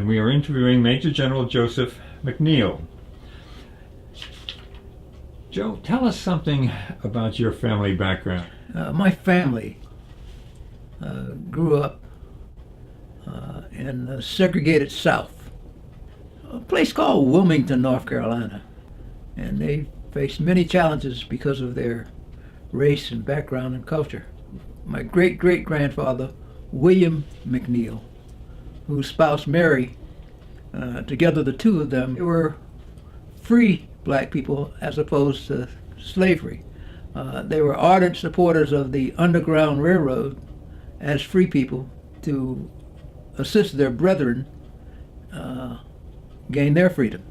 And we are interviewing Major General Joseph McNeil. Joe, tell us something about your family background. My family grew up in the segregated South, a place called Wilmington, North Carolina. And they faced many challenges because of their race and background and culture. My great-great-grandfather, William McNeil, whose spouse Mary, together the two of them, they were free black people as opposed to slavery. They were ardent supporters of the Underground Railroad as free people to assist their brethren gain their freedom.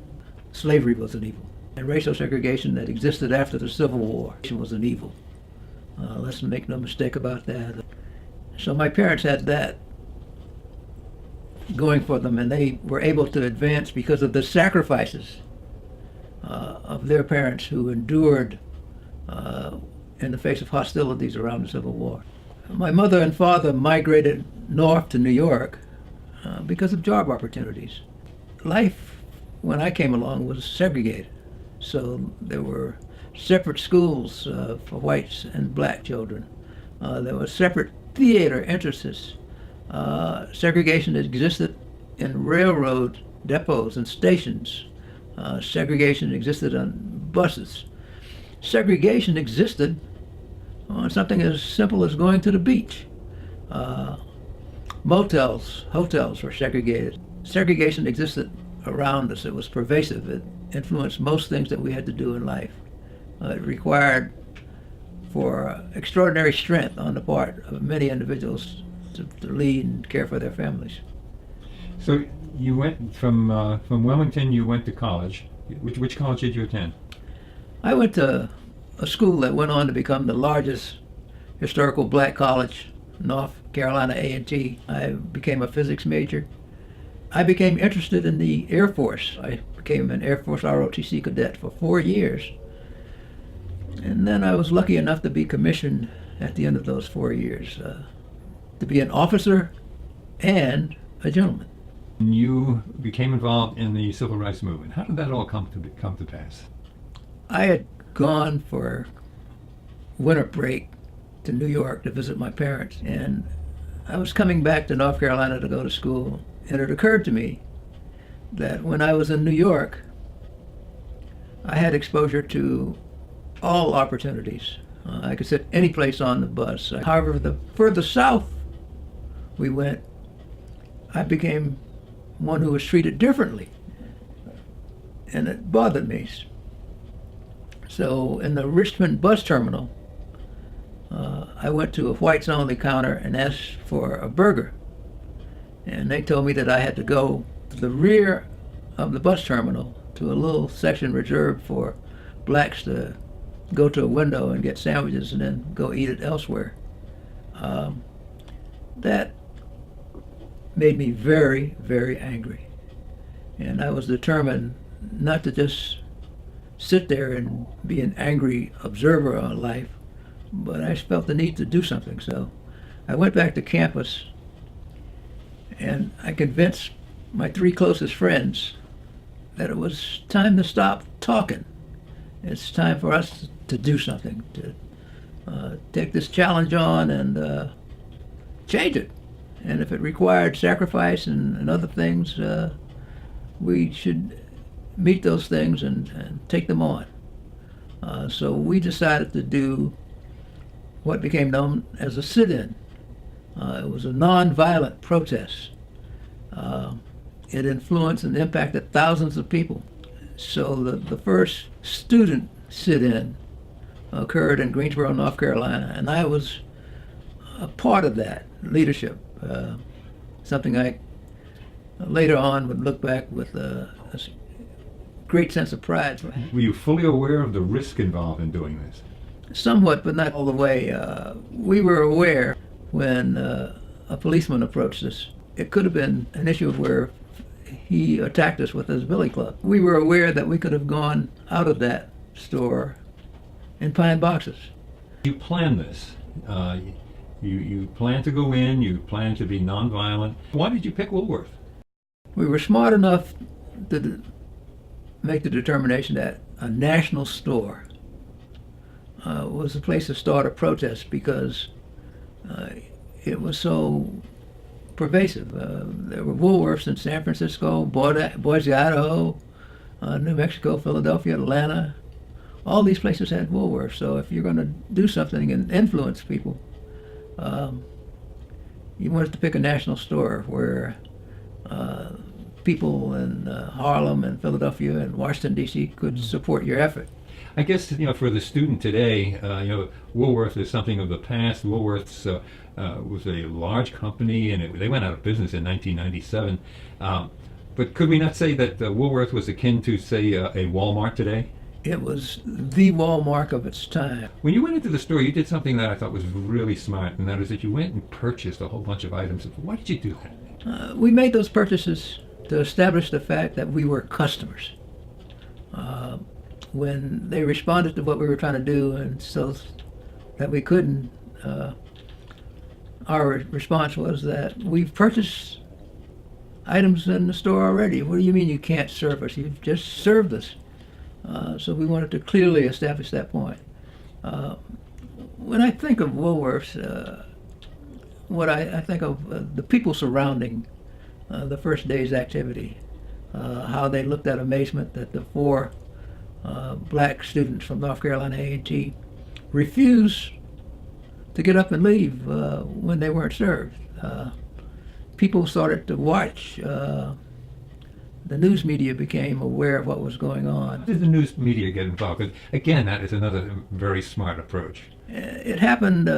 Slavery was an evil. And racial segregation that existed after the Civil War was an evil. Let's make no mistake about that. So my parents had that going for them, and they were able to advance because of the sacrifices of their parents who endured in the face of hostilities around the Civil War. My mother and father migrated north to New York because of job opportunities. Life, when I came along, was segregated. So there were separate schools for whites and black children. There were separate theater entrances. Segregation existed in railroad depots and stations. Segregation existed on buses. Segregation existed on something as simple as going to the beach. Motels, hotels were segregated. Segregation existed around us. It was pervasive. It influenced most things that we had to do in life. It required for extraordinary strength on the part of many individuals to lead and care for their families. So you went from Wilmington, you went to college. Which college did you attend? I went to a school that went on to become the largest historical black college, North Carolina A&T. I became a physics major. I became interested in the Air Force. I became an Air Force ROTC cadet for 4 years. And then I was lucky enough to be commissioned at the end of those 4 years to be an officer and a gentleman. You became involved in the civil rights movement. How did that all come to pass? I had gone for winter break to New York to visit my parents, and I was coming back to North Carolina to go to school, and it occurred to me that when I was in New York, I had exposure to all opportunities. I could sit any place on the bus. However, the further south we went, I became one who was treated differently, and it bothered me. So in the Richmond bus terminal, I went to a whites-only counter and asked for a burger, and they told me that I had to go to the rear of the bus terminal to a little section reserved for blacks to go to a window and get sandwiches and then go eat it elsewhere. That made me very, very angry. And I was determined not to just sit there and be an angry observer on life, but I felt the need to do something. So I went back to campus and I convinced my 3 closest friends that it was time to stop talking. It's time for us to do something, to take this challenge on and change it. And if it required sacrifice and other things, we should meet those things and take them on. So we decided to do what became known as a sit-in. It was a non-violent protest. It influenced and impacted thousands of people. So the first student sit-in occurred in Greensboro, North Carolina, and I was a part of that leadership. Something I later on would look back with a great sense of pride. Were you fully aware of the risk involved in doing this? Somewhat, but not all the way. We were aware when a policeman approached us. It could have been an issue where he attacked us with his billy club. We were aware that we could have gone out of that store in pine boxes. You planned this. You planned to go in, you planned to be nonviolent. Why did you pick Woolworth? We were smart enough to make the determination that a national store was the place to start a protest because it was so pervasive. There were Woolworths in San Francisco, Boise, Idaho, New Mexico, Philadelphia, Atlanta. All these places had Woolworths. So if you're going to do something and influence people, you wanted to pick a national store where people in Harlem and Philadelphia and Washington, D.C. could support your effort. I guess, for the student today, Woolworth is something of the past. Woolworth's was a large company, and they went out of business in 1997. But could we not say that Woolworth was akin to, say, a Walmart today? It was the Walmart of its time. When you went into the store, you did something that I thought was really smart, and that is that you went and purchased a whole bunch of items. Why did you do that? We made those purchases to establish the fact that we were customers. When they responded to what we were trying to do and so that we couldn't, our response was that we've purchased items in the store already. What do you mean you can't serve us? You've just served us. So we wanted to clearly establish that point. When I think of Woolworths, what I think of the people surrounding the first day's activity, how they looked at amazement that the four black students from North Carolina A&T refused to get up and leave when they weren't served. People started to watch. The news media became aware of what was going on. How did the news media get involved? Because, again, that is another very smart approach. It happened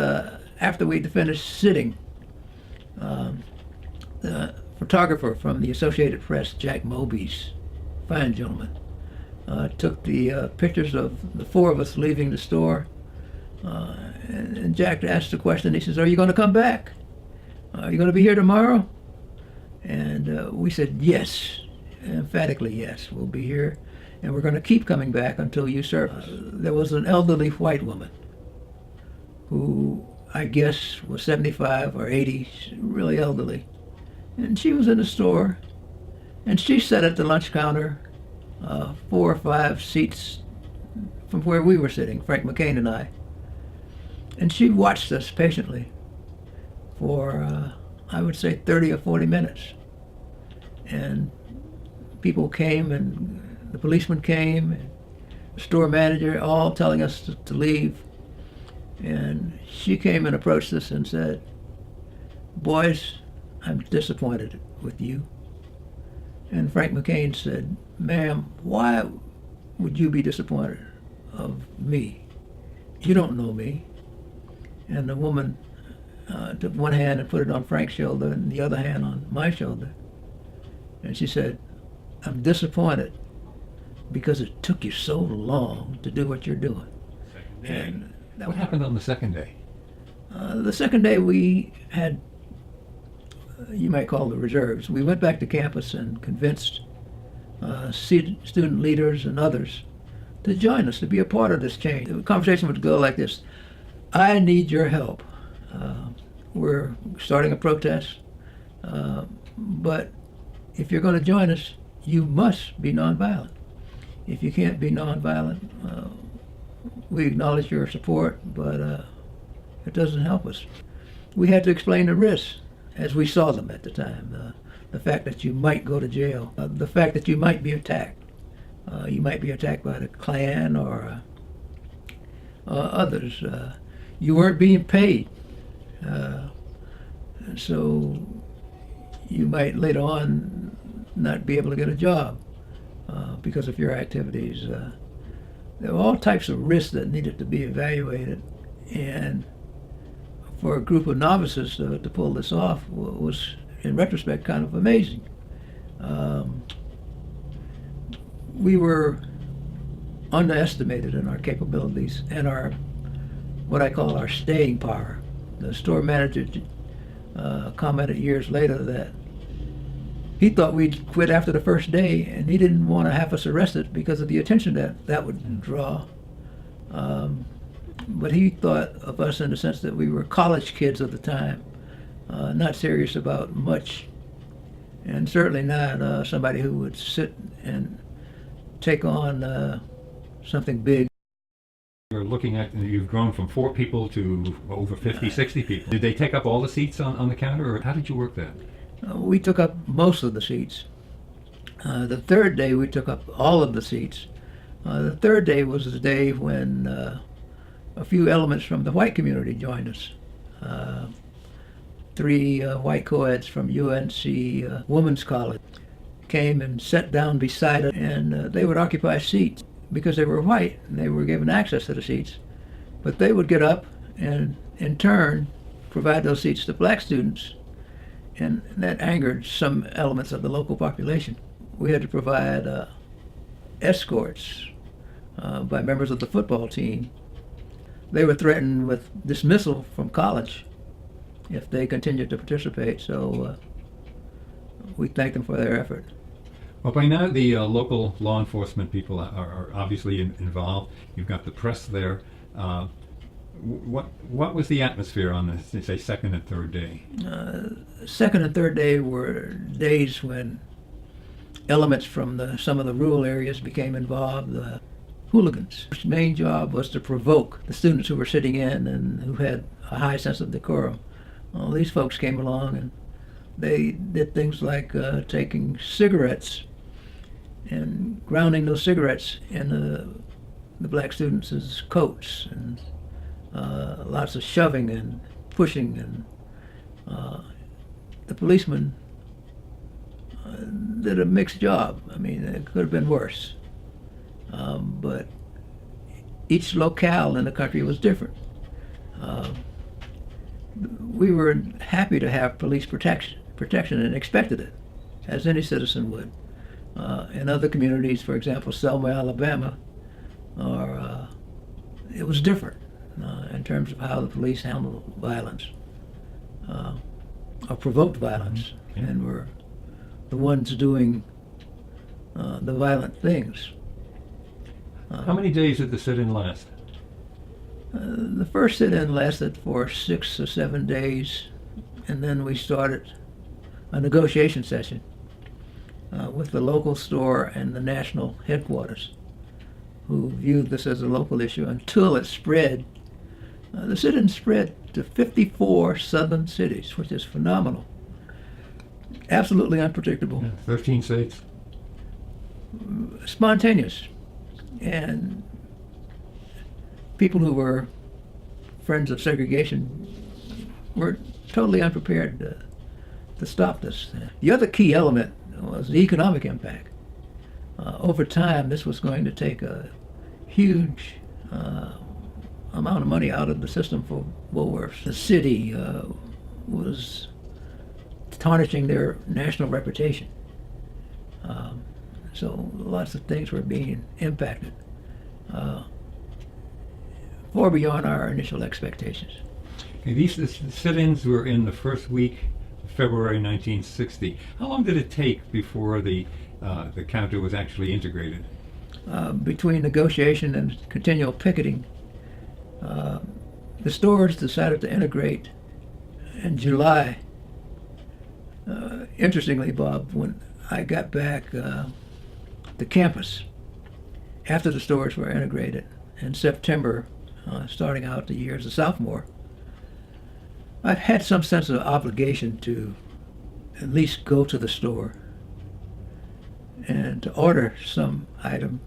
after we'd finished sitting. The photographer from the Associated Press, Jack Mobies, fine gentleman, took the pictures of the four of us leaving the store. And Jack asked the question, he says, "Are you going to come back? Are you going to be here tomorrow?" And we said, "Yes, emphatically yes, we'll be here. And we're going to keep coming back until you serve us." There was an elderly white woman who I guess was 75 or 80, really elderly. And she was in the store, and she sat at the lunch counter 4 or 5 seats from where we were sitting, Frank McCain and I. And she watched us patiently for, I would say, 30 or 40 minutes. And people came, and the policeman came, and the store manager, all telling us to leave. And she came and approached us and said, "Boys, I'm disappointed with you." And Frank McCain said, "Ma'am, why would you be disappointed of me? You don't know me." And the woman took one hand and put it on Frank's shoulder and the other hand on my shoulder. And she said, "I'm disappointed because it took you so long to do what you're doing." And what happened on the second day? The second day we had, you might call the reserves. We went back to campus and convinced student leaders and others to join us, to be a part of this change. The conversation would go like this: "I need your help. We're starting a protest, but if you're going to join us, you must be nonviolent. If you can't be nonviolent, we acknowledge your support, but it doesn't help us." We had to explain the risks as we saw them at the time. The fact that you might go to jail, the fact that you might be attacked. You might be attacked by the Klan or others. You weren't being paid. So you might later on not be able to get a job because of your activities. There were all types of risks that needed to be evaluated, and for a group of novices to pull this off was, in retrospect, kind of amazing. We were underestimated in our capabilities and our, what I call our staying power. The store manager commented years later that he thought we'd quit after the first day, and he didn't want to have us arrested because of the attention that would draw. But he thought of us in the sense that we were college kids of the time, not serious about much. and certainly not somebody who would sit and take on something big. You're looking at, you've grown from 4 people to over 50, 60 people. Did they take up all the seats on the counter, or how did you work that? We took up most of the seats. The third day we took up all of the seats. The third day was the day when a few elements from the white community joined us. 3 white co-eds from UNC Women's College came and sat down beside us, and they would occupy seats because they were white and they were given access to the seats. But they would get up and in turn provide those seats to black students, and that angered some elements of the local population. We had to provide escorts by members of the football team. They were threatened with dismissal from college if they continued to participate, so we thank them for their effort. Well, by now the local law enforcement people are obviously involved. You've got the press there. What was the atmosphere on the, say, second and third day? Second and third day were days when elements from some of the rural areas became involved. Hooligans. His main job was to provoke the students who were sitting in and who had a high sense of decorum. Well, these folks came along and they did things like taking cigarettes and grounding those cigarettes in the black students' coats, and lots of shoving and pushing, and the policemen did a mixed job. I mean, it could have been worse. But each locale in the country was different. We were happy to have police protection and expected it, as any citizen would. In other communities, for example, Selma, Alabama, it was different in terms of how the police handled violence, or provoked violence, and were the ones doing the violent things. How many days did the sit-in last? The first sit-in lasted for 6 or 7 days, and then we started a negotiation session with the local store and the national headquarters, who viewed this as a local issue until it spread. The sit-in spread to 54 southern cities, which is phenomenal. Absolutely unpredictable. Yeah, 13 states. Spontaneous. And people who were friends of segregation were totally unprepared to stop this. The other key element was the economic impact. Over time, this was going to take a huge amount of money out of the system for Woolworth. The city was tarnishing their national reputation. So lots of things were being impacted far beyond our initial expectations. Okay, these sit-ins were in the first week of February 1960. How long did it take before the counter was actually integrated? Between negotiation and continual picketing, the stores decided to integrate in July. Interestingly, Bob, when I got back to campus after the stores were integrated in September, starting out the year as a sophomore, I've had some sense of obligation to at least go to the store and to order some item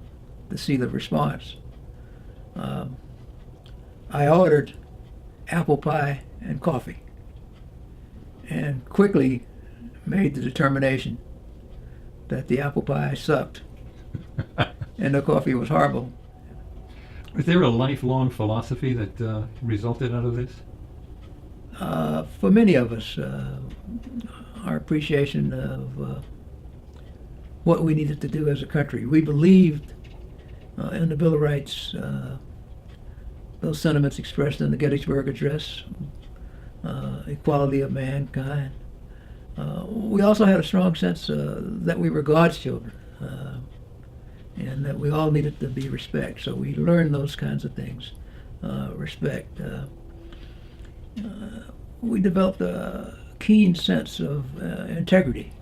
to see the response. I ordered apple pie and coffee, and quickly made the determination that the apple pie sucked and the coffee was horrible. Was there a lifelong philosophy that resulted out of this? For many of us, our appreciation of what we needed to do as a country. We believed in the Bill of Rights, those sentiments expressed in the Gettysburg Address, equality of mankind. We also had a strong sense that we were God's children, and that we all needed to be respect. So we learned those kinds of things, respect. We developed a keen sense of integrity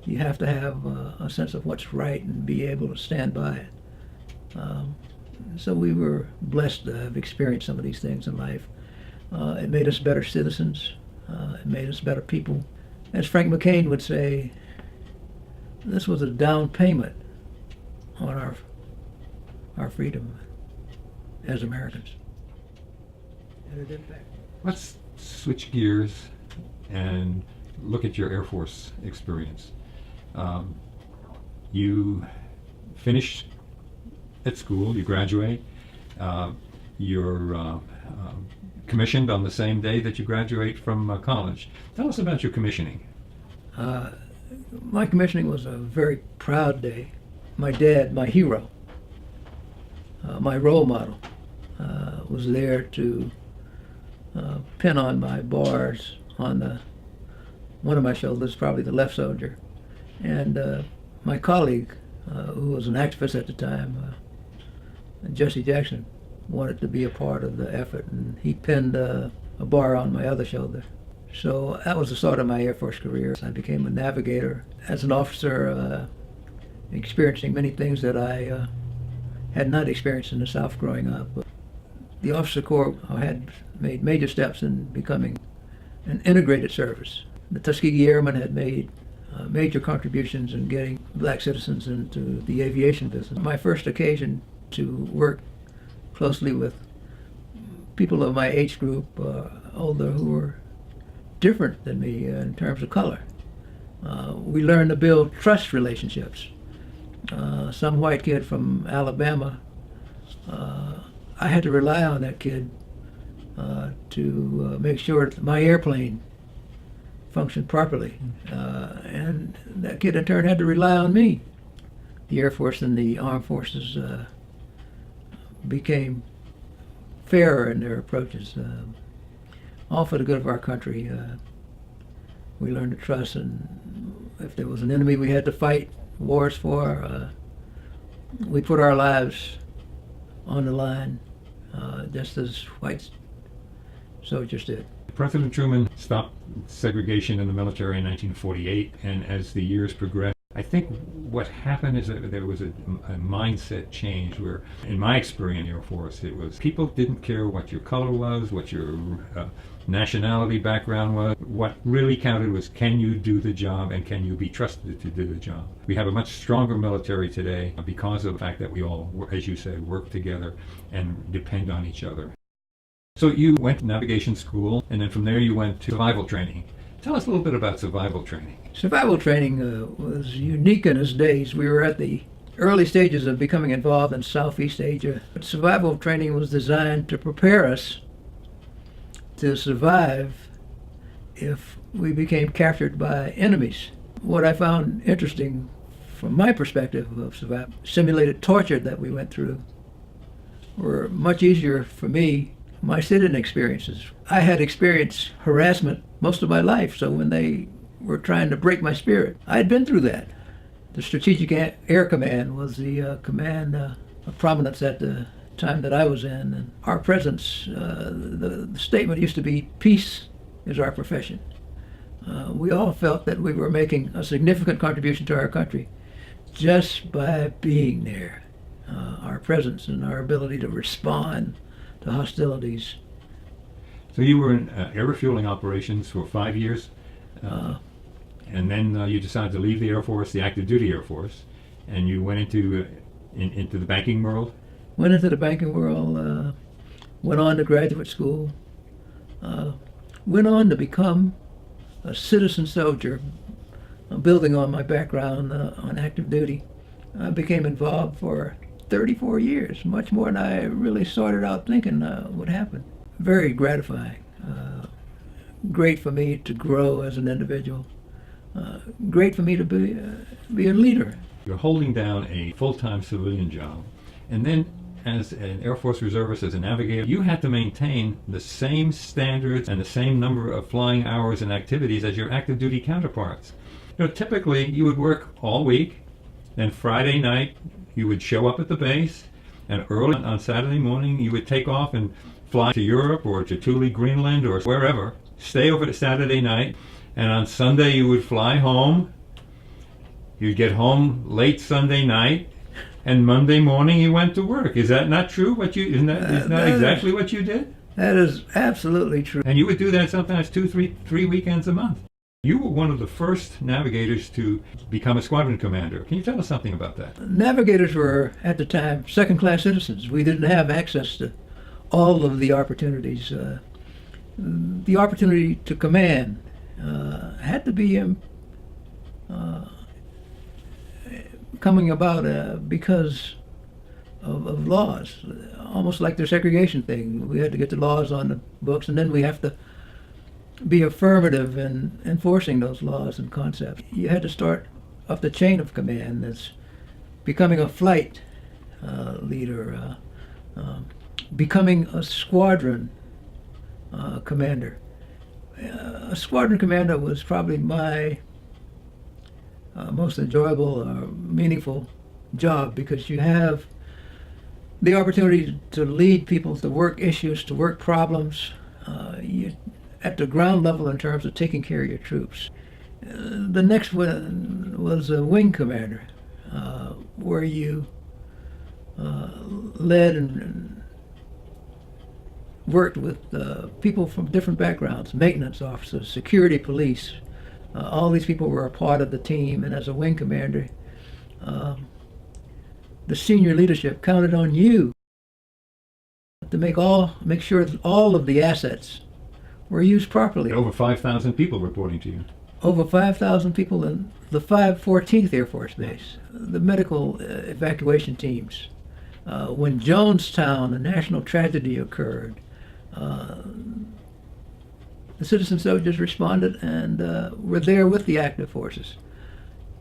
You have to have a sense of what's right and be able to stand by it. So we were blessed to have experienced some of these things in life. It made us better citizens. It made us better people. As Frank McCain would say, this was a down payment on our freedom as Americans. And it impacted. Let's switch gears and look at your Air Force experience. You finish at school, you graduate, you're commissioned on the same day that you graduate from college. Tell us about your commissioning. My commissioning was a very proud day. My dad, my hero, my role model, was there to pin on my bars on one of my shoulders, probably the left shoulder. And my colleague, who was an activist at the time, Jesse Jackson, wanted to be a part of the effort, and he pinned a bar on my other shoulder. So that was the start of my Air Force career. I became a navigator. As an officer, experiencing many things that I had not experienced in the South growing up. The Officer Corps had made major steps in becoming an integrated service. The Tuskegee Airmen had made major contributions in getting black citizens into the aviation business. My first occasion to work closely with people of my age group, older, who were different than me in terms of color. We learned to build trust relationships. Some white kid from Alabama, I had to rely on that kid to make sure that my airplane functioned properly. And that kid in turn had to rely on me. The Air Force and the Armed Forces became fairer in their approaches, all for the good of our country. We learned to trust, and if there was an enemy we had to fight wars for, we put our lives on the line, just as white soldiers did. President Truman stopped segregation in the military in 1948, and as the years progressed, I think what happened is that there was a mindset change where, in my experience in the Air Force, it was people didn't care what your color was, what your nationality background was. What really counted was, can you do the job and can you be trusted to do the job? We have a much stronger military today because of the fact that we all, as you said, work together and depend on each other. So you went to navigation school, and then from there you went to survival training. Tell us a little bit about survival training. Survival training was unique in its days. We were at the early stages of becoming involved in Southeast Asia. But survival training was designed to prepare us to survive if we became captured by enemies. What I found interesting from my perspective of survival, simulated torture that we went through were much easier for me. My sit-in experiences. I had experienced harassment most of my life, so when they were trying to break my spirit, I had been through that. The Strategic Air Command was the command of prominence at the time that I was in, and our presence, the statement used to be, peace is our profession. We all felt that we were making a significant contribution to our country just by being there. Our presence and our ability to respond to hostilities. So you were in air refueling operations for 5 years, and then you decided to leave the Air Force, the active duty Air Force, and you went into the banking world? Went into the banking world, went on to graduate school, went on to become a citizen soldier, building on my background on active duty. I became involved for 34 years, much more than I really started out thinking would happen. Very gratifying. Great for me to grow as an individual. Great for me to be a leader. You're holding down a full-time civilian job, and then as an Air Force reservist, as a navigator, you had to maintain the same standards and the same number of flying hours and activities as your active duty counterparts. Typically you would work all week, then Friday night you would show up at the base, and early on Saturday morning you would take off and fly to Europe or to Thule, Greenland, or wherever, stay over to Saturday night, and on Sunday you would fly home. You'd get home late Sunday night, and Monday morning you went to work. Is that not true? Isn't that exactly what you did? That is absolutely true. And you would do that sometimes three weekends a month. You were one of the first navigators to become a squadron commander. Can you tell us something about that? Navigators were, at the time, second-class citizens. We didn't have access to all of the opportunities. The opportunity to command had to be coming about because of laws, almost like the segregation thing. We had to get the laws on the books, and then we have to be affirmative in enforcing those laws and concepts. You had to start up the chain of command. That's becoming a flight leader, becoming a squadron commander. A squadron commander was probably my most enjoyable or meaningful job, because you have the opportunity to lead people, to work issues, to work problems. You at the ground level in terms of taking care of your troops. The next one was a wing commander, where you led and worked with people from different backgrounds, maintenance officers, security police. All these people were a part of the team, and as a wing commander, the senior leadership counted on you to make sure that all of the assets were used properly. Over 5,000 people reporting to you. Over 5,000 people in the 514th Air Force Base. The medical evacuation teams. When Jonestown, a national tragedy, occurred, the citizen soldiers responded and were there with the active forces.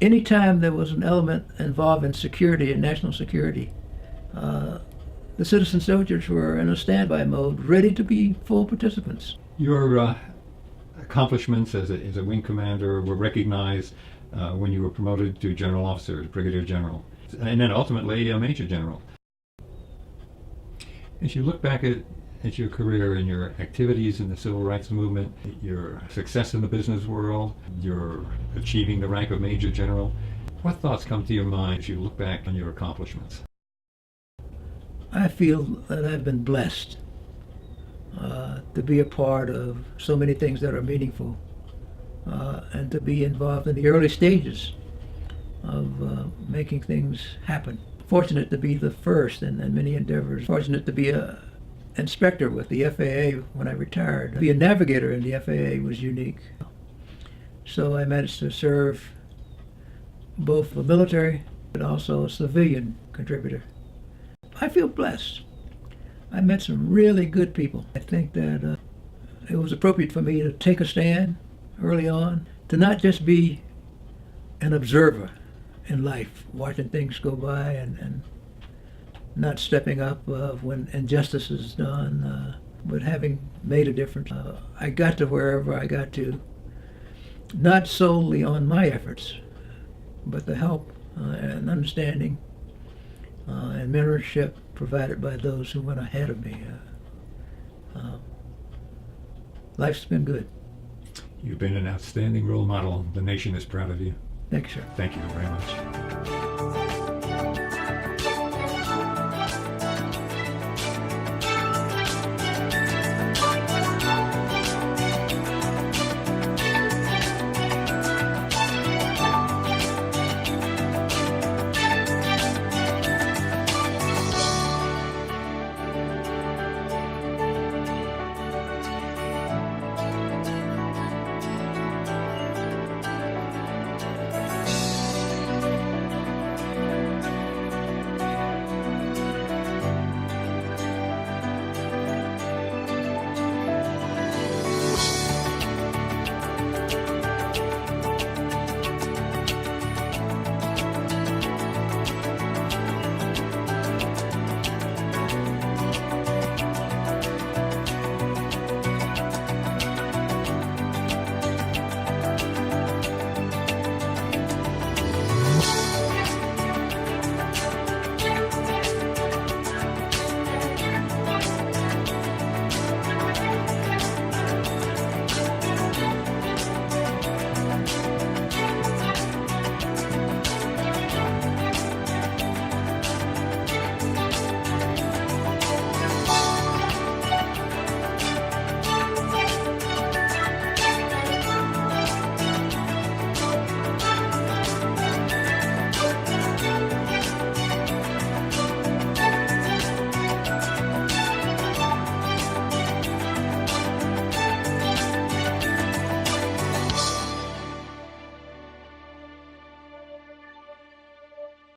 Anytime there was an element involving security and national security, the citizen soldiers were in a standby mode, ready to be full participants. Your accomplishments as a wing commander were recognized when you were promoted to general officer, brigadier general, and then ultimately a major general. As you look back at your career and your activities in the civil rights movement, your success in the business world, your achieving the rank of major general, what thoughts come to your mind as you look back on your accomplishments? I feel that I've been blessed to be a part of so many things that are meaningful, and to be involved in the early stages of making things happen. Fortunate to be the first in many endeavors. Fortunate to be a inspector with the FAA when I retired. To be a navigator in the FAA was unique. So I managed to serve both the military but also a civilian contributor. I feel blessed. I met some really good people. I think that it was appropriate for me to take a stand early on, to not just be an observer in life, watching things go by and not stepping up when injustice is done, but having made a difference. I got to wherever I got to, not solely on my efforts, but the help and understanding and mentorship provided by those who went ahead of me. Life's been good. You've been an outstanding role model. The nation is proud of you. Thanks, sir. Thank you very much.